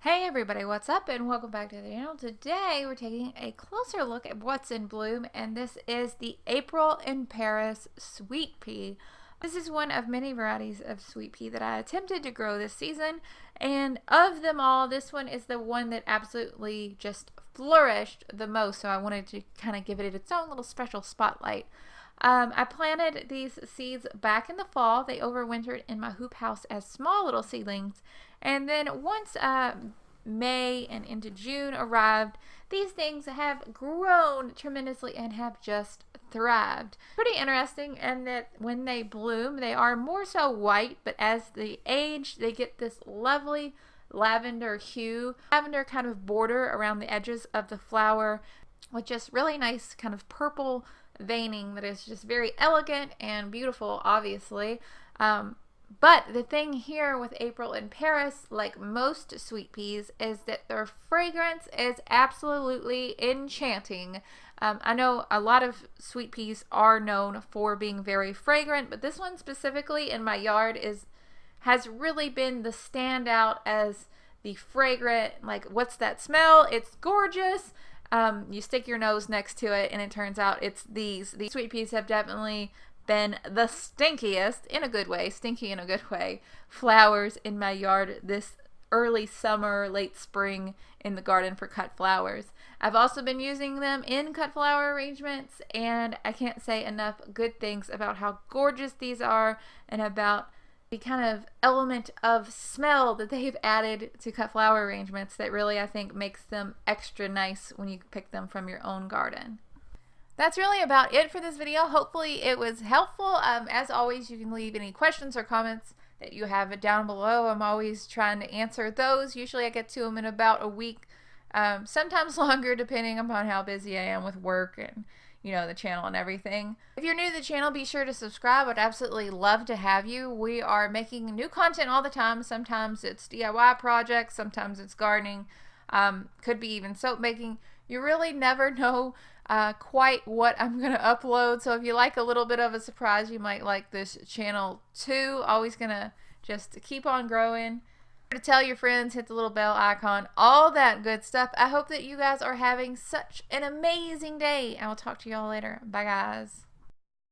Hey everybody, what's up and welcome back to the channel. Today we're taking a closer look at what's in bloom, and this is the April in Paris sweet pea. This is one of many varieties of sweet pea that I attempted to grow this season, and of them all, this one is the one that absolutely just flourished the most, so I wanted to kind of give it its own little special spotlight. I planted these seeds back in the fall. They overwintered in my hoop house as small little seedlings. And then once May and into June arrived, these things have grown tremendously and have just thrived. Pretty interesting in that when they bloom, they are more so white, but as they age, they get this lovely lavender hue, lavender kind of border around the edges of the flower with just really nice kind of purple veining that is just very elegant and beautiful, obviously. But the thing here with April in Paris, like most sweet peas, is that their fragrance is absolutely enchanting. I know a lot of sweet peas are known for being very fragrant, but this one specifically in my yard has really been the standout as the fragrant, like, what's that smell? It's gorgeous. You stick your nose next to it and it turns out it's these. These sweet peas have definitely been the stinkiest, in a good way, stinky in a good way, flowers in my yard this early summer, late spring in the garden for cut flowers. I've also been using them in cut flower arrangements, and I can't say enough good things about how gorgeous these are and about the kind of element of smell that they've added to cut flower arrangements that really, I think, makes them extra nice when you pick them from your own garden. That's really about it for this video. Hopefully it was helpful. As always, you can leave any questions or comments that you have down below. I'm always trying to answer those. Usually I get to them in about a week, sometimes longer depending upon how busy I am with work and the channel and everything. If you're new to the channel, be sure to subscribe. I'd absolutely love to have you. We are making new content all the time. Sometimes it's DIY projects, sometimes it's gardening, could be even soap making. You really never know quite what I'm gonna upload, so if you like a little bit of a surprise, you might like this channel too. Always gonna just keep on growing. To tell your friends, hit the little bell icon, all that good stuff. I hope that you guys are having such an amazing day. I will talk to y'all later. Bye guys.